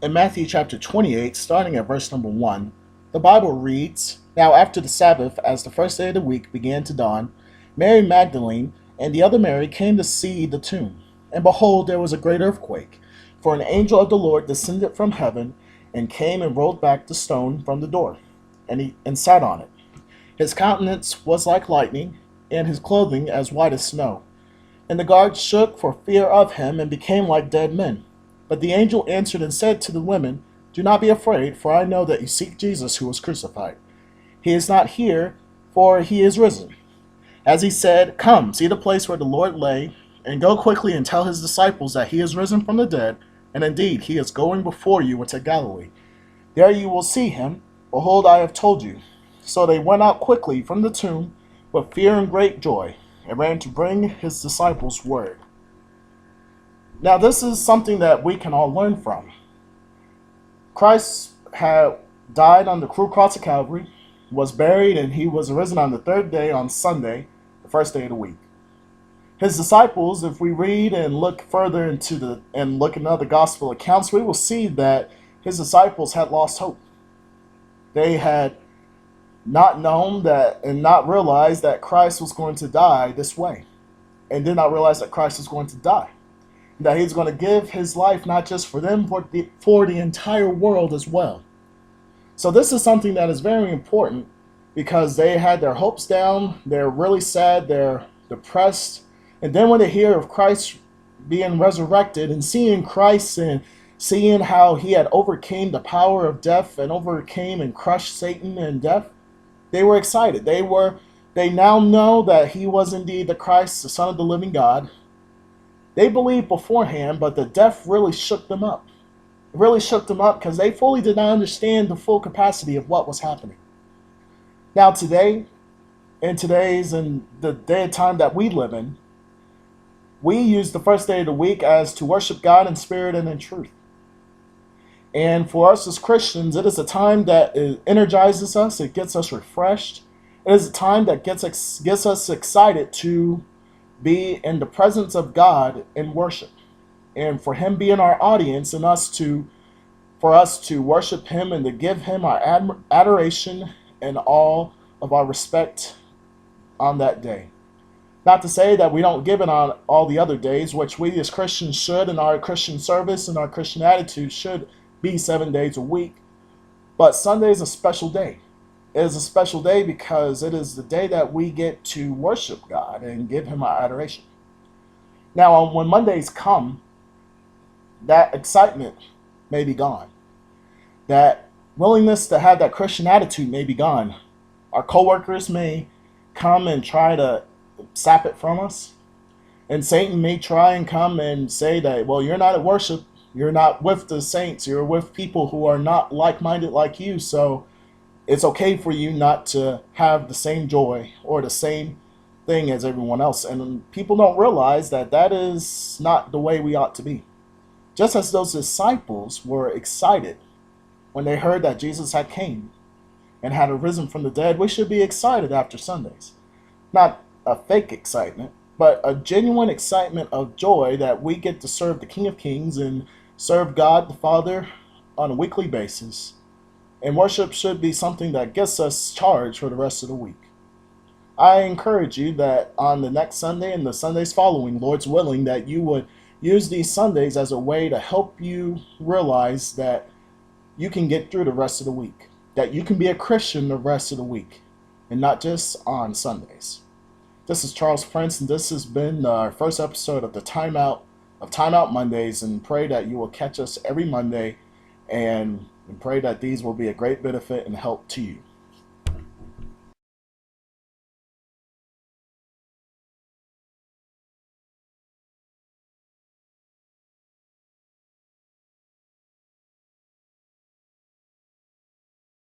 In Matthew chapter 28, starting at verse number 1, the Bible reads, "Now after the Sabbath, as the first day of the week began to dawn, Mary Magdalene and the other Mary came to see the tomb. And behold, there was a great earthquake, for an angel of the Lord descended from heaven and came and rolled back the stone from the door, and sat on it. His countenance was like lightning, and his clothing as white as snow. And the guards shook for fear of him and became like dead men. But the angel answered and said to the women, 'Do not be afraid, for I know that you seek Jesus who was crucified. He is not here, for he is risen. As he said, come, see the place where the Lord lay, and go quickly and tell his disciples that he is risen from the dead, and indeed he is going before you into Galilee. There you will see him. Behold, I have told you.' So they went out quickly from the tomb with fear and great joy, and ran to bring his disciples word." Now, this is something that we can all learn from. Christ had died on the cruel cross of Calvary, was buried, and he was risen on the third day on Sunday, the first day of the week. His disciples, if we read and look further and look in other gospel accounts, we will see that his disciples had lost hope. They had not known that and not realized that Christ was going to die this way, and did not realize that Christ was going to die. That he's going to give his life not just for them, but for the entire world as well. So this is something that is very important, because they had their hopes down, they're really sad, they're depressed, and then when they hear of Christ being resurrected and seeing Christ and seeing how he had overcame the power of death and overcame and crushed Satan and death, they were excited. They now know that he was indeed the Christ, the Son of the living God. They believed beforehand, but the death really shook them up. It really shook them up because they fully did not understand the full capacity of what was happening. Now today, in the day and time that we live in, we use the first day of the week as to worship God in spirit and in truth. And for us as Christians, it is a time that it energizes us, it gets us refreshed. It is a time that gets us excited to be in the presence of God in worship, and for him being our audience, and for us to worship him and to give him our adoration and all of our respect on that day. Not to say that we don't give it on all the other days, which we as Christians should, and our Christian service and our Christian attitude should be 7 days a week. But Sunday is a special day. It is a special day because it is the day that we get to worship God and give him our adoration. Now, when Mondays come, that excitement may be gone. That willingness to have that Christian attitude may be gone. Our coworkers may come and try to sap it from us. And Satan may try and come and say that, well, you're not at worship. You're not with the saints. You're with people who are not like-minded like you. So it's okay for you not to have the same joy or the same thing as everyone else. And people don't realize that that is not the way we ought to be. Just as those disciples were excited when they heard that Jesus had came and had arisen from the dead, we should be excited after Sundays. Not a fake excitement, but a genuine excitement of joy that we get to serve the King of Kings and serve God the Father on a weekly basis. And worship should be something that gets us charged for the rest of the week. I encourage you that on the next Sunday and the Sundays following, Lord's willing, that you would use these Sundays as a way to help you realize that you can get through the rest of the week. That you can be a Christian the rest of the week, and not just on Sundays. This is Charles Prince, and this has been our first episode of the Time Out Mondays, and pray that you will catch us every Monday, and pray that these will be a great benefit and help to you.